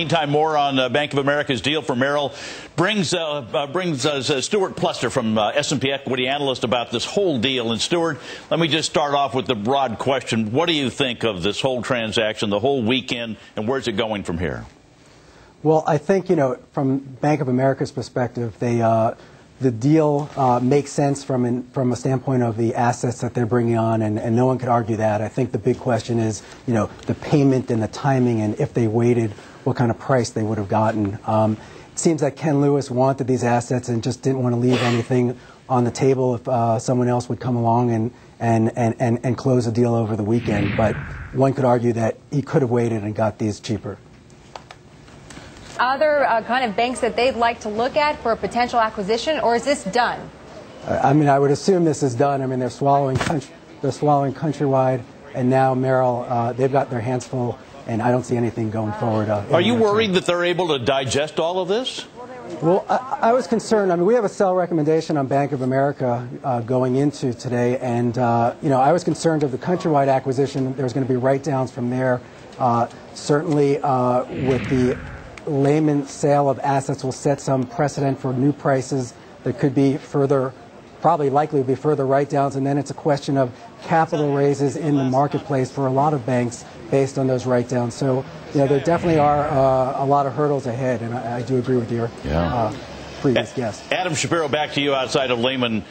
Meantime, more on Bank of America's deal for Merrill brings us Stuart Plesser from S&P Equity Analyst about this whole deal. And Stuart, let me just start off with the broad question. What do you think of this whole transaction, the whole weekend, and where's it going from here? Well, I think, from Bank of America's perspective, the deal makes sense from a standpoint of the assets that they're bringing on, and no one could argue that. I think the big question is, the payment and the timing, and if they waited, what kind of price they would have gotten. It seems like Ken Lewis wanted these assets and just didn't want to leave anything on the table if someone else would come along and close a deal over the weekend. But one could argue that he could have waited and got these cheaper. Other kind of banks that they'd like to look at for a potential acquisition, or is this done? I would assume this is done. They're swallowing Countrywide, and now Merrill. They've got their hands full, and I don't see anything going forward. Are you worried that they're able to digest all of this? Well, I was concerned. We have a sell recommendation on Bank of America going into today, and I was concerned of the Countrywide acquisition. There's going to be write-downs from there. Certainly, with the layman sale of assets will set some precedent for new prices that could be likely to be further write-downs, and then it's a question of capital raises in the marketplace for a lot of banks based on those write-downs. So, there definitely are a lot of hurdles ahead, and I do agree with your previous guest. Adam Shapiro, back to you outside of Lehman.